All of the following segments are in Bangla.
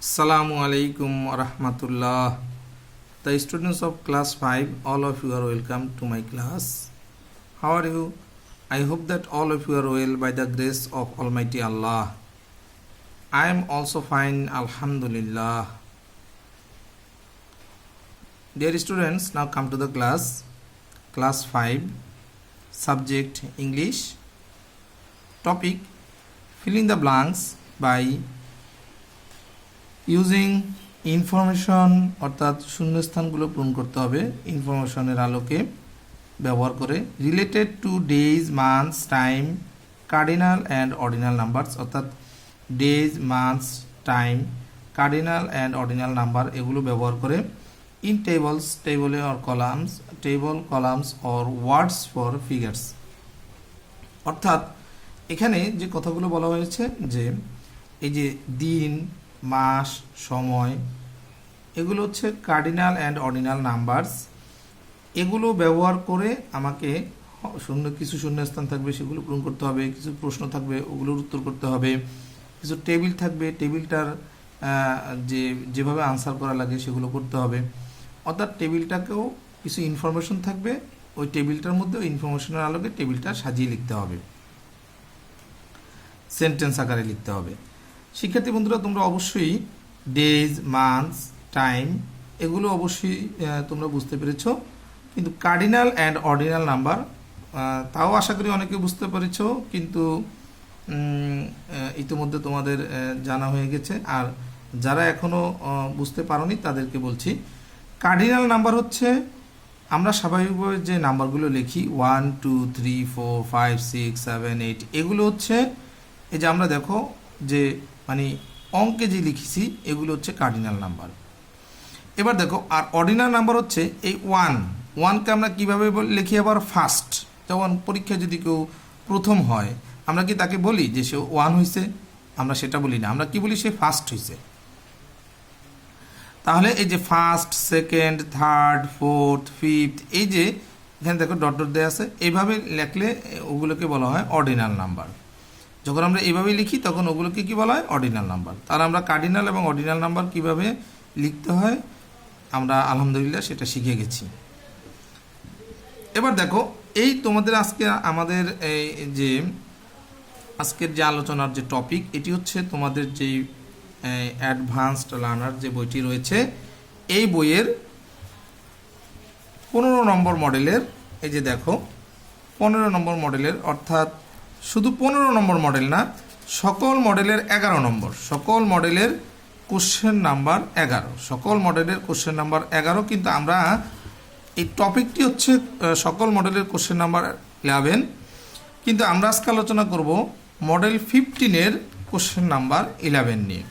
Assalamu alaikum warahmatullah. The students of class 5, all of you are welcome to my class. How are you? I hope that all of you are well by the grace of Almighty Allah. I am also fine, Alhamdulillah. Dear students, now come to the class 5, subject English, topic filling the blanks by using information অর্থাৎ শূন্যস্থানগুলো পূরণ করতে হবে ইনফরমেশনের আলোকে ব্যবহার করে related to days months time cardinal and ordinal numbers অর্থাৎ days months time cardinal and ordinal number এগুলো ব্যবহার করে in tables or columns or words for figures অর্থাৎ এখানে যে কথাগুলো বলা হয়েছে যে এই যে দিন মাস সময় এগুলো হচ্ছে কার্ডিনাল অ্যান্ড অর্ডিনাল নাম্বারস এগুলো ব্যবহার করে আমাকে কিছু শূন্যস্থান থাকবে সেগুলো পূরণ করতে হবে কিছু প্রশ্ন থাকবে ওগুলোর উত্তর করতে হবে কিছু টেবিল থাকবে টেবিলটার যেভাবে আনসার করা লাগে সেগুলো করতে হবে অর্থাৎ টেবিলটাকেও কিছু ইনফরমেশন থাকবে ওই টেবিলটার মধ্যে ওই ইনফরমেশনের আলোকে টেবিলটা সাজিয়ে লিখতে হবে সেন্টেন্স আকারে লিখতে হবে শিক্ষার্থী বন্ধুরা তোমরা অবশ্যই ডেজ মান্থস টাইম এগুলো অবশ্যই তোমরা বুঝতে পেরেছো কিন্তু কার্ডিনাল অ্যান্ড অর্ডিনাল নাম্বার তাও আশা করি অনেকে বুঝতে পেরেছো কিন্তু ইতিমধ্যে তোমাদের জানা হয়ে গেছে আর যারা এখনও বুঝতে পারোনি তাদেরকে বলছি কার্ডিনাল নাম্বার হচ্ছে আমরা স্বাভাবিকভাবে যে নাম্বারগুলো লিখি 1 2 3 4 5 6 7 8 এগুলো হচ্ছে এই যে আমরা দেখো যে মানে অঙ্কে যে লিখেছি এগুলো হচ্ছে কার্ডিনাল নাম্বার এবার দেখো আর অর্ডিনাল নাম্বার হচ্ছে এই ওয়ানকে আমরা কীভাবে লিখি আবার ফার্স্ট যেমন পরীক্ষায় যদি কেউ প্রথম হয় আমরা কি তাকে বলি যে সে 1 হয়েছে আমরা সেটা বলি না আমরা কি বলি সে ফার্স্ট হয়েছে তাহলে এই যে first second third fourth fifth এই যে এখানে দেখো ডট ডট দেওয়া আছে এইভাবে লিখলে ওগুলোকে বলা হয় অর্ডিনাল নাম্বার যখন আমরা এইভাবে লিখি তখন ওগুলোকে কি বলা হয় অর্ডিনাল নাম্বার তার আমরা কার্ডিনাল এবং অর্ডিনাল নাম্বার কিভাবে লিখতে হয় আমরা আলহামদুলিল্লাহ সেটা শিখে গেছি এবার দেখো এই তোমাদের আজকে আমাদের এই যে আজকের যে আলোচনার যে টপিক এটি হচ্ছে তোমাদের যেই অ্যাডভান্সড লার্নার যে বইটি রয়েছে এই বইয়ের 15 নম্বর মডেলের এই যে দেখো 15 নম্বর মডেলের অর্থাৎ শুধু 15 নম্বর মডেল না সকল মডেলের 11 নম্বর সকল মডেলের কোশ্চেন নাম্বার 11 সকল মডেলের কোশ্চেন নাম্বার 11 কিন্তু আমরা এই টপিকটি হচ্ছে সকল মডেলের কোশ্চেন নাম্বার 11 কিন্তু আমরা আজকে আলোচনা করব মডেল 15 এর কোশ্চেন নাম্বার 11 নিয়ে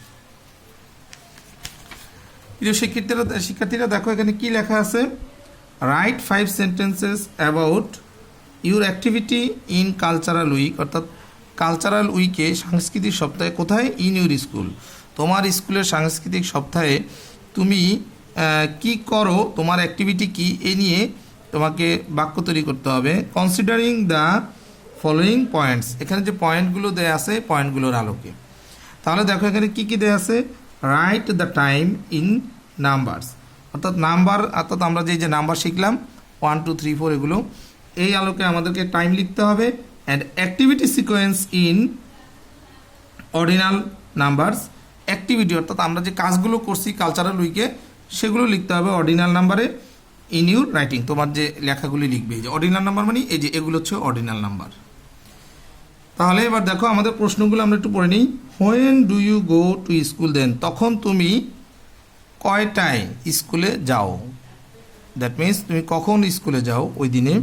প্রিয় শিক্ষার্থীরা দেখো এখানে কি লেখা আছে right 5 sentences about your activity in cultural week অর্থাৎ কালচারাল উইকে সাংস্কৃতিক সপ্তাহে কোথায় ইন ইউর স্কুল তোমার স্কুলের সাংস্কৃতিক সপ্তাহে তুমি কি করো তোমার অ্যাক্টিভিটি কি এ নিয়ে তোমাকে বাক্য তৈরি করতে হবে কনসিডারিং দ্য ফলোয়িং পয়েন্টস এখানে যে পয়েন্টগুলো দেয়া আছে পয়েন্টগুলোর আলোকে তাহলে দেখো এখানে কি কি দেয়া আছে write the time in numbers অর্থাৎ আমরা যে নাম্বার শিখলাম 1 2 3 4 এগুলো এই আলোকে আমাদেরকে টাইম লিখতে হবে and activity sequence in ordinal numbers activity অর্থাৎ আমরা যে কাজগুলো করছি কালচারাল উইকে সেগুলো লিখতে হবে অর্ডিনাল নাম্বারে ইন ইউর রাইটিং তোমার যে লেখাগুলি লিখবে যে অর্ডিনাল নাম্বার মানে এই যে এগুলো হচ্ছে অর্ডিনাল নাম্বার তাহলে এবার দেখো আমাদের প্রশ্নগুলো আমরা একটু পড়ে নিই when do you go to school then তখন তুমি কয়টায় স্কুলে যাও দ্যাট মিনস তুমি কখন স্কুলে যাও ওই দিনে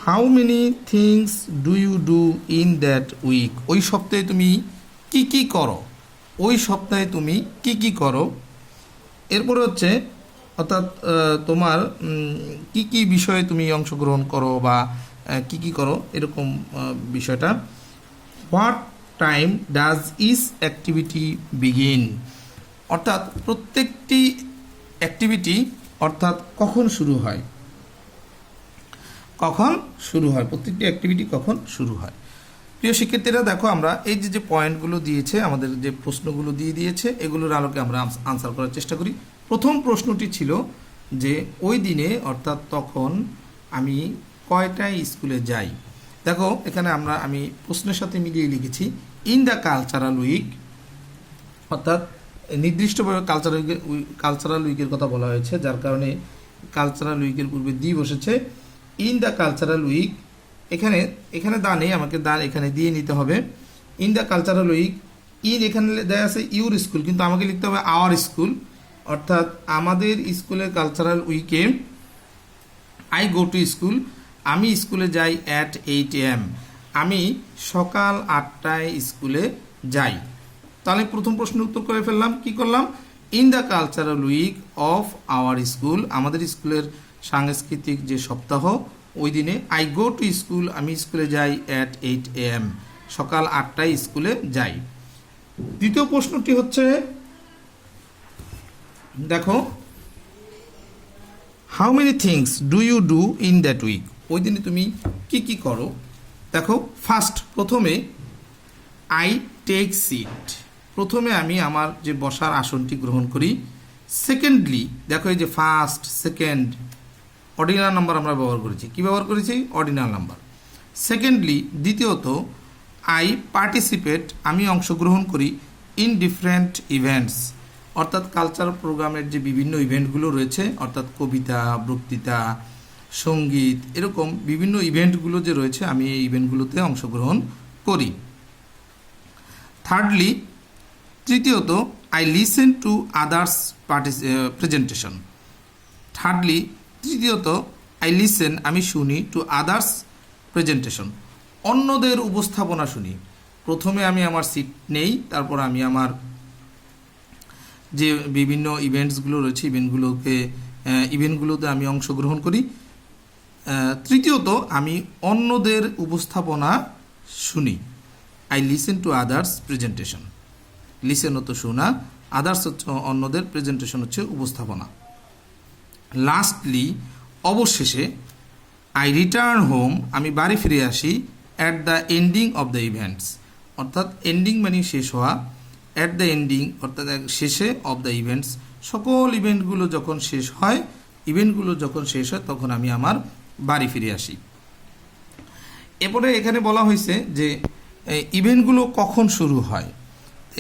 how many things do you do in that week ওই সপ্তাহে তুমি কি কি করো ওই সপ্তাহে তুমি কি কি করো এরপরে হচ্ছে অর্থাৎ তোমার কি কি বিষয়ে তুমি অংশগ্রহণ করো বা কি কি করো এরকম বিষয়টা what time does is activity begin অর্থাৎ প্রত্যেকটি অ্যাক্টিভিটি অর্থাৎ কখন শুরু হয় প্রত্যেকটি অ্যাক্টিভিটি কখন শুরু হয় প্রিয় শিক্ষার্থীরা দেখো আমরা এই যে যে পয়েন্টগুলো দিয়েছে, আমাদের যে প্রশ্নগুলো দিয়ে দিয়েছে, এগুলোর আলোকে আমরা আনসার করার চেষ্টা করি। প্রথম প্রশ্নটি ছিল যে ওই দিনে অর্থাৎ তখন আমি কয়টায় স্কুলে যাই। দেখো এখানে আমি প্রশ্নের সাথে মিলিয়ে লিখেছি ইন দ্য কালচারাল উইক, অর্থাৎ নির্দিষ্টভাবে কালচারাল উইকের কথা বলা হয়েছে, যার কারণে কালচারাল উইকের পূর্বে দি বসেছে। ইন দ্য কালচারাল উইক, এখানে দা নেই, আমাকে দা এখানে দিয়ে নিতে হবে। In the cultural week, in এখানে দেওয়া আছে ইউর স্কুল, কিন্তু আমাকে লিখতে হবে আওয়ার স্কুল, অর্থাৎ আমাদের স্কুলের কালচারাল উইকে আই গো টু স্কুল, আমি স্কুলে যাই অ্যাট 8 AM, আমি সকাল 8টায় স্কুলে যাই। তাহলে প্রথম প্রশ্নের উত্তর করে ফেললাম। কি করলাম? In the cultural week of our school, আমাদের স্কুলের সাংস্কৃতিক যে সপ্তাহ, ওই দিনে আই গো টু স্কুল, আমি স্কুলে যাই অ্যাট 8 AM, সকাল 8টায় স্কুলে যাই। দ্বিতীয় প্রশ্নটি হচ্ছে দেখো how many things do you do in that week, ওই দিনে তুমি কি কি করো। দেখো ফার্স্ট, প্রথমে আই টেক সিট, প্রথমে আমি আমার যে বসার আসনটি গ্রহণ করি। সেকেন্ডলি, দেখো এই যে ফার্স্ট সেকেন্ড অর্ডিনাল নাম্বার আমরা ব্যবহার করেছি। কি ব্যবহার করেছি? Ordinal number. সেকেন্ডলি, দ্বিতীয়ত আই পার্টিসিপেট, আমি অংশগ্রহণ করি ইন ডিফারেন্ট ইভেন্টস, অর্থাৎ কালচারাল প্রোগ্রামের যে বিভিন্ন ইভেন্টগুলো রয়েছে, অর্থাৎ কবিতা, বক্তৃতা, সঙ্গীত, এরকম বিভিন্ন ইভেন্টগুলো যে রয়েছে, আমি এই ইভেন্টগুলোতে অংশগ্রহণ করি। থার্ডলি, তৃতীয়ত I listen to others presentation. Thirdly, তৃতীয়ত আই লিসেন, আমি শুনি, টু আদার্স প্রেজেন্টেশন, অন্যদের উপস্থাপনা শুনি। প্রথমে আমি আমার সিট নেই, তারপর আমি আমার যে বিভিন্ন ইভেন্টসগুলো রয়েছে ইভেন্টগুলোতে আমি অংশগ্রহণ করি। তৃতীয়ত আমি অন্যদের উপস্থাপনা শুনি। I listen to others presentation, listen হতো শোনা, আদার্স হচ্ছে অন্যদের, প্রেজেন্টেশন হচ্ছে উপস্থাপনা। লাস্টলি, অবশেষে আই রিটার্ন হোম, আমি বাড়ি ফিরে আসি at the ending of the events, অর্থাৎ এন্ডিং মানে শেষ হওয়া, অ্যাট দ্য এন্ডিং অর্থাৎ শেষে, অফ দ্য ইভেন্টস, সকল ইভেন্টগুলো যখন শেষ হয়, তখন আমি আমার বাড়ি ফিরে আসি। এরপরে এখানে বলা হয়েছে যে ইভেন্টগুলো কখন শুরু হয়।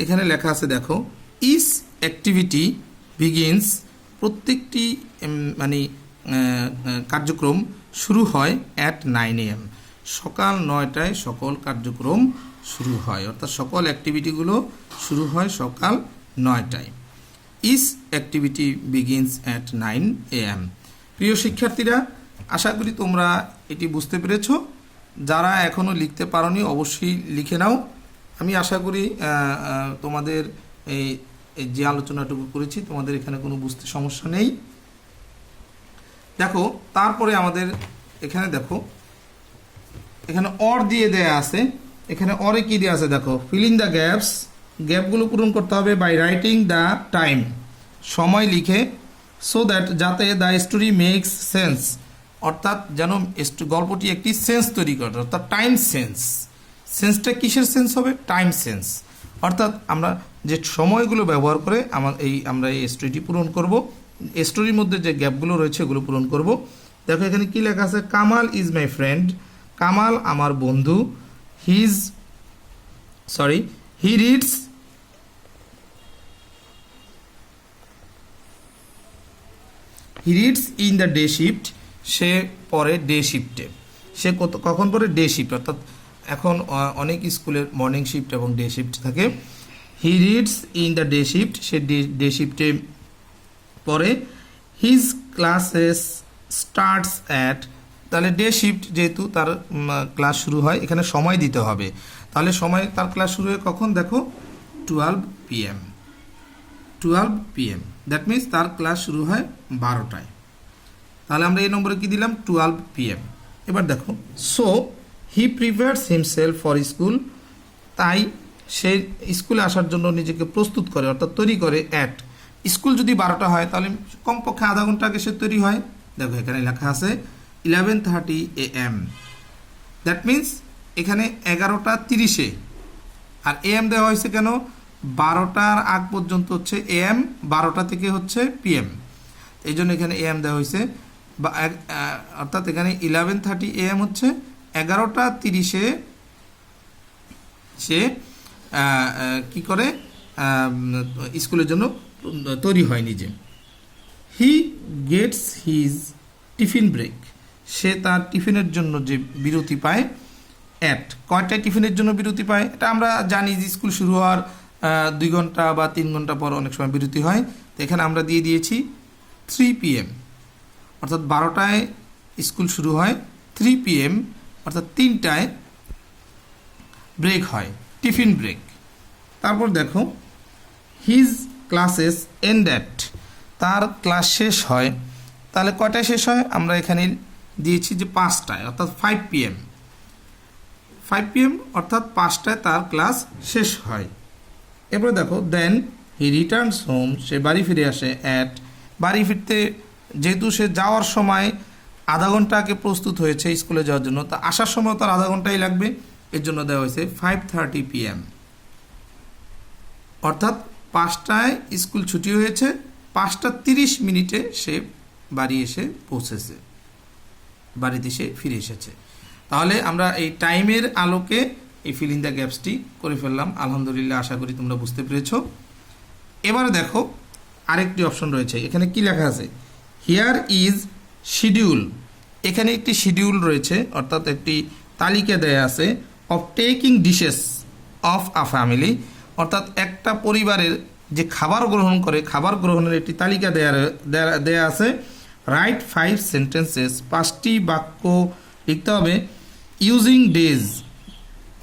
এখানে লেখা আছে দেখো, ইস অ্যাক্টিভিটি বিগিনস, প্রত্যেকটি কার্যক্রম শুরু হয় অ্যাট 9 AM, সকাল 9টায় সকল কার্যক্রম শুরু হয়, অর্থাৎ সকল অ্যাক্টিভিটিগুলো শুরু হয় সকাল 9টায়। ইস অ্যাক্টিভিটি বিগিনস অ্যাট 9 AM। প্রিয় শিক্ষার্থীরা, আশা করি তোমরা এটি বুঝতে পেরেছো। যারা এখনও লিখতে পারোনি অবশ্যই লিখে নাও। আমি আশা করি তোমাদের এই যে আলোচনাটুকু করেছি তোমাদের এখানে কোনো বুঝতে সমস্যা নেই। দেখো তারপরে আমাদের এখানে দেখো, এখানে অর দিয়ে দেয়া আছে। এখানে অরে কি দেওয়া আছে দেখো, ফিলিং দ্য গ্যাপস, গ্যাপগুলো পূরণ করতে হবে বাই রাইটিং দ্য টাইম, সময় লিখে, সো দ্যাট, যাতে দ্য স্টোরি মেক্স সেন্স, অর্থাৎ যেন গল্পটি একটি সেন্স তৈরি করে, অর্থাৎ টাইম সেন্স। সেন্সটা কিসের সেন্স হবে? টাইম সেন্স, অর্থাৎ আমরা যে সময়গুলো ব্যবহার করে আমরা এই স্টোরিটি পূরণ করব। স্টোরির মধ্যে যে গ্যাপগুলো রয়েছে এগুলো পূরণ করব। দেখো এখানে কি লেখা আছে, Kamal is my friend, Kamal আমার বন্ধু, he reads in the day shift, সে পড়ে ডে শিফটে। সে কখন পড়ে? ডে শিফট, অর্থাৎ এখন অনেক স্কুলের মর্নিং শিফট এবং ডে শিফট থাকে। হি reads in the day shift, say day শিফটে পড়ে। হিজ ক্লাসেস স্টার্টস অ্যাট, তাহলে ডে শিফট যেহেতু তার ক্লাস শুরু হয়, এখানে সময় দিতে হবে। তাহলে সময় তার ক্লাস শুরু হয় কখন? দেখো 12 PM, 12 PM, দ্যাট মিনস তার ক্লাস শুরু হয় 12টায়। তাহলে আমরা এই নম্বরে কি দিলাম? 12 PM। এবার দেখো, so he prepares himself for school, তাই সে স্কুলে আসার জন্য নিজেকে প্রস্তুত করে, অর্থাৎ তৈরি করে অ্যাট, স্কুল যদি 12টা হয় তাহলে কমপক্ষে আধা ঘন্টা আগে সে তৈরি হয়। দেখো এখানে লেখা আছে 11:30 AM, দ্যাট মিনস এখানে 11:30-এ, আর AM দেওয়া হয়েছে কেন? 12টার আগ পর্যন্ত হচ্ছে AM, 12টা থেকে হচ্ছে PM, এই জন্য এখানে AM দেওয়া হয়েছে। অর্থাৎ এখানে 11:30 AM হচ্ছে 11:30-এ সে কি করে স্কুলের জন্য তৈরি হয় নিজে। He gets his tiffin break, সে তার টিফিনের জন্য যে বিরতি পায় অ্যাট, কয়টায় টিফিনের জন্য বিরতি পায়? এটা আমরা জানি যে স্কুল শুরু হওয়ার 2 ঘন্টা বা 3 ঘন্টা পর অনেক সময় বিরতি হয়। তো এখানে আমরা দিয়ে দিয়েছি 3 PM, অর্থাৎ 12টায় স্কুল শুরু হয়, 3 PM অর্থাৎ 3টায় ব্রেক হয়, টিফিন ব্রেক। তারপর দেখো হিজ ক্লাসেস এন্ড অ্যাট, তার ক্লাস শেষ হয়, তাহলে কয়টায় শেষ হয়? আমরা এখানে দিয়েছি যে 5টায়, অর্থাৎ 5 PM, 5 PM অর্থাৎ 5টায় তার ক্লাস শেষ হয়। এরপরে দেখো দেন হি রিটার্নস হোম, সে বাড়ি ফিরে আসে অ্যাট, বাড়ি ফিরতে যেহেতু সে যাওয়ার সময় আধা ঘন্টা আগে প্রস্তুত হয়েছে স্কুলে যাওয়ার জন্য, তা আসার সময় তার আধা ঘন্টাই লাগবে, এর জন্য দেওয়া হয়েছে 5:30 PM, অর্থাৎ 5টায় স্কুল ছুটি হয়েছে, 5:30 সে বাড়ি এসে পৌঁছেছে, বাড়িতে সে ফিরে এসেছে। তাহলে আমরা এই টাইমের আলোকে এই ফিল ইন দ্য গ্যাপসটি করে ফেললাম। আলহামদুলিল্লাহ, আশা করি তোমরা বুঝতে পেরেছ। এবারে দেখো আরেকটি অপশন রয়েছে, এখানে কি লেখা আছে? হিয়ার ইজ শিডিউল, এখানে একটি শিডিউল রয়েছে, অর্থাৎ একটি তালিকা দেয়া আছে of taking dishes of a family, অর্থাৎ একটা পরিবারের যে খাবার গ্রহণ করে খাবার গ্রহণের একটি তালিকা দেয়া আছে। রাইট 5 সেন্টেন্সেস, 5টি বাক্য লিখতে হবে ইউজিং ডেজ,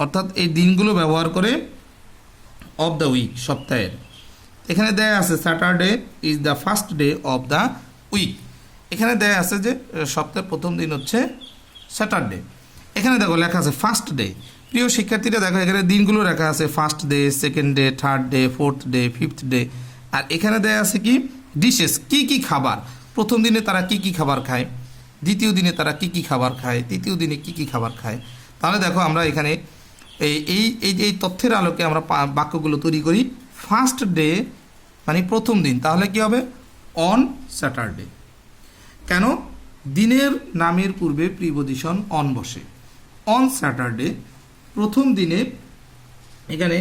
অর্থাৎ এই দিনগুলো ব্যবহার করে, অফ দ্য উইক, সপ্তাহের। এখানে দেয়া আছে Saturday is the first day of the week, এখানে দেয়া আছে যে সপ্তাহের প্রথম দিন হচ্ছে স্যাটারডে। এখানে দেখো লেখা আছে ফার্স্ট ডে। প্রিয় শিক্ষার্থীরা দেখো এখানে দিনগুলো লেখা আছে first day, second day, third day, fourth day, fifth day, আর এখানে দেয়া আছে কি ডিশেস, কি কি খাবার, প্রথম দিনে তারা কি কি খাবার খায়, দ্বিতীয় দিনে তারা কি কি খাবার খায়, তৃতীয় দিনে কি কি খাবার খায়। তাহলে দেখো আমরা এখানে এই তথ্যের আলোকে আমরা বাক্যগুলো তৈরি করি। ফার্স্ট ডে মানে প্রথম দিন, তাহলে কি হবে? On Saturday. কেন? দিনের নামের পূর্বে প্রিপজিশন অন বসে। অন স্যাটারডে, প্রথম দিনে, এখানে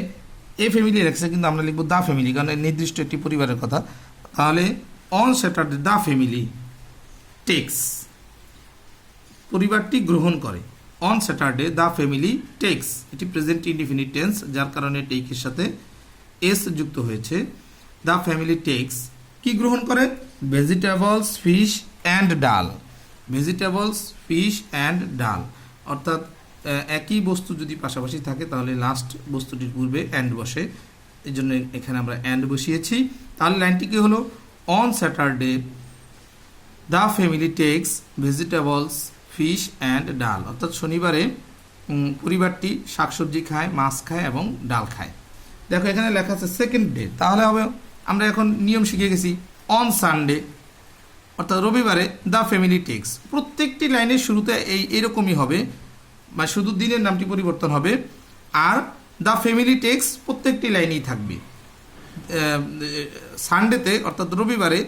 এ ফ্যামিলি লেখছে কিন্তু আমরা লিখব দ্য ফ্যামিলি, কারণ নির্দিষ্ট একটি পরিবারের কথা। তাহলে on Saturday the family takes, পরিবারটি গ্রহণ করে। On Saturday the family takes, এটি প্রেজেন্ট ইনডিফিনিট টেন্স, যার কারণে টেকের সাথে এস যুক্ত হয়েছে। দ্য ফ্যামিলি টেক্স কি গ্রহণ করে? ভেজিটেবলস, ফিশ অ্যান্ড ডাল। ভেজিটেবলস, ফিশ অ্যান্ড ডাল, অর্থাৎ একই বস্তু যদি পাশাপাশি থাকে তাহলে লাস্ট বস্তুটির পূর্বে অ্যান্ড বসে, এই জন্য এখানে আমরা অ্যান্ড বসিয়েছি। তাহলে লাইনটি কি হলো? On Saturday the family takes vegetables, fish and dal, অর্থাৎ শনিবারে পরিবারটি শাকসবজি খায়, মাছ খায় এবং ডাল খায়। দেখো এখানে লেখা আছে সেকেন্ড ডে, তাহলে হবে, আমরা এখন নিয়ম শিখে গেছি, অন সানডে অর্থাৎ রবিবারে দ্য ফ্যামিলি টেক্স। প্রত্যেকটি লাইনের শুরুতে এইরকমই হবে, বা শুধু দিনের নামটি পরিবর্তন হবে, আর দ্য ফ্যামিলি টেক্স প্রত্যেকটি লাইনেই থাকবে। সানডেতে অর্থাৎ রবিবারে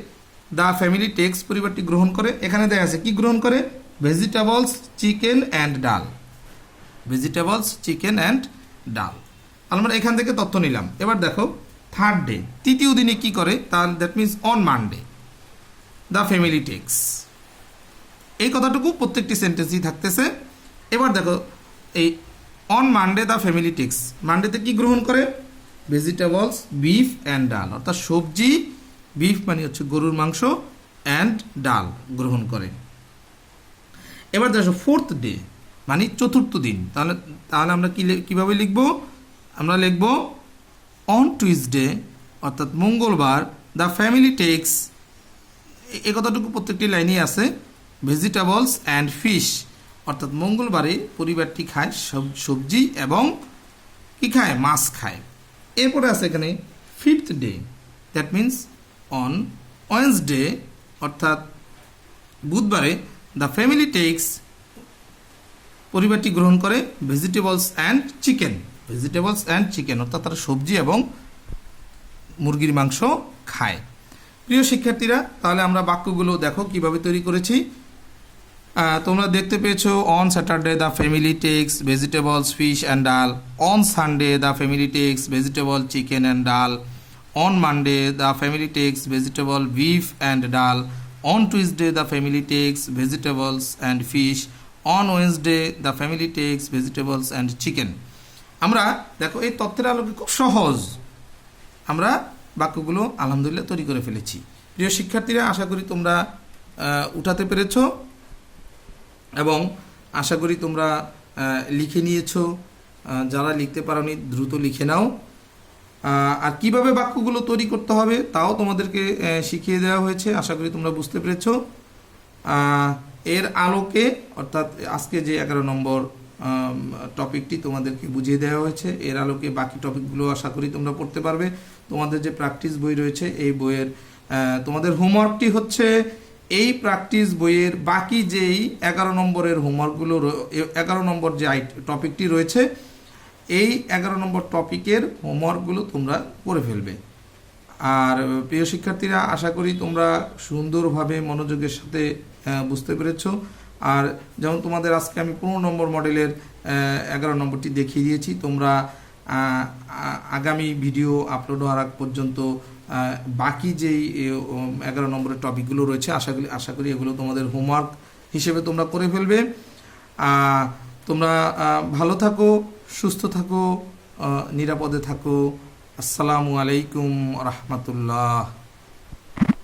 দ্য ফ্যামিলি টেক্স পরিবারটি গ্রহণ করে, এখানে দেয়া আছে কি গ্রহণ করে? ভেজিটেবলস, চিকেন অ্যান্ড ডাল। ভেজিটেবলস, চিকেন অ্যান্ড ডাল। আমরা এখান থেকে তথ্য নিলাম। এবার দেখো থার্ড ডে, তৃতীয় দিনে কি করে? তাহলে that means on Monday the family takes. এই কথাটুকু প্রত্যেকটি সেন্টেন্সই থাকতেছে। এবার দেখো এই on Monday the family takes, মানডেতে কি গ্রহণ করে? ভেজিটেবলস, বিফ অ্যান্ড ডাল, অর্থাৎ সবজি, বিফ মানে হচ্ছে গরুর মাংস, অ্যান্ড ডাল গ্রহণ করে। এবার দেখো ফোর্থ ডে মানে চতুর্থ দিন, তাহলে আমরা কিভাবে লিখব? আমরা লিখব অন টুইসডে অর্থাৎ মঙ্গলবার দ্য ফ্যামিলি টেক্স, এ কথাটুকু প্রত্যেকটি লাইনেই আছে, ভেজিটেবলস অ্যান্ড ফিশ, অর্থাৎ মঙ্গলবারে পরিবারটি খায় সবজি এবং কি খায়? মাছ খায়। এরপরে আছে এখানে fifth day, that means on Wednesday অর্থাৎ বুধবারে দ্য ফ্যামিলি টেক্স, পরিবারটি গ্রহণ করে vegetables and chicken. Vegetables and chicken অর্থাৎ তারা সবজি এবং মুরগির মাংস খায়। প্রিয় শিক্ষার্থীরা, তাহলে আমরা বাক্যগুলো দেখো কিভাবে তৈরি করেছি। তোমরা দেখতে পেয়েছো, on Saturday the family takes vegetables, fish and dal. On Sunday the family takes vegetable, chicken and dal. On Monday the family takes vegetable, beef and dal. On Tuesday the family takes vegetables and fish. On Wednesday the family takes vegetables and chicken. আমরা দেখো এই তথ্যের আলোকে খুব সহজ আমরা বাক্যগুলো আলহামদুলিল্লাহ তৈরি করে ফেলেছি। প্রিয় শিক্ষার্থীরা, আশা করি তোমরা উঠাতে পেরেছো এবং আশা করি তোমরা লিখে নিয়েছো। যারা লিখতে পারোনি দ্রুত লিখে নাও। আর কিভাবে বাক্যগুলো তৈরি করতে হবে তাও তোমাদেরকে শিখিয়ে দেওয়া হয়েছে। আশা করি তোমরা বুঝতে পেরেছো। এর আলোকে অর্থাৎ আজকে যে 11 নম্বর টপিকটি তোমাদেরকে বুঝিয়ে দেওয়া হয়েছে, এর আলোকে বাকি টপিকগুলো আশা করি তোমরা পড়তে পারবে। তোমাদের যে প্র্যাকটিস বই রয়েছে এই বইয়ের তোমাদের হোমওয়ার্কটি হচ্ছে এই প্র্যাকটিস বইয়ের বাকি যেই 11 নম্বরের হোমওয়ার্কগুলো 11 নম্বর যে টপিকটি রয়েছে এই 11 নম্বর টপিকের হোমওয়ার্কগুলো তোমরা করে ফেলবে। আর প্রিয় শিক্ষার্থীরা, আশা করি তোমরা সুন্দরভাবে মনোযোগের সাথে বুঝতে পেরেছো। আর যেমন তোমাদের আজকে আমি 15 নম্বর মডেলের 11 নম্বরটি দেখিয়ে দিয়েছি। তোমরা আগামী ভিডিও আপলোড হওয়ার আগ পর্যন্ত বাকি যেই 11 নম্বরের টপিকগুলো রয়েছে আশা করি এগুলো তোমাদের হোমওয়ার্ক হিসেবে তোমরা করে ফেলবে। তোমরা ভালো থাকো, সুস্থ থাকো, নিরাপদে থাকো। আসসালামু আলাইকুম রহমতুল্লাহ।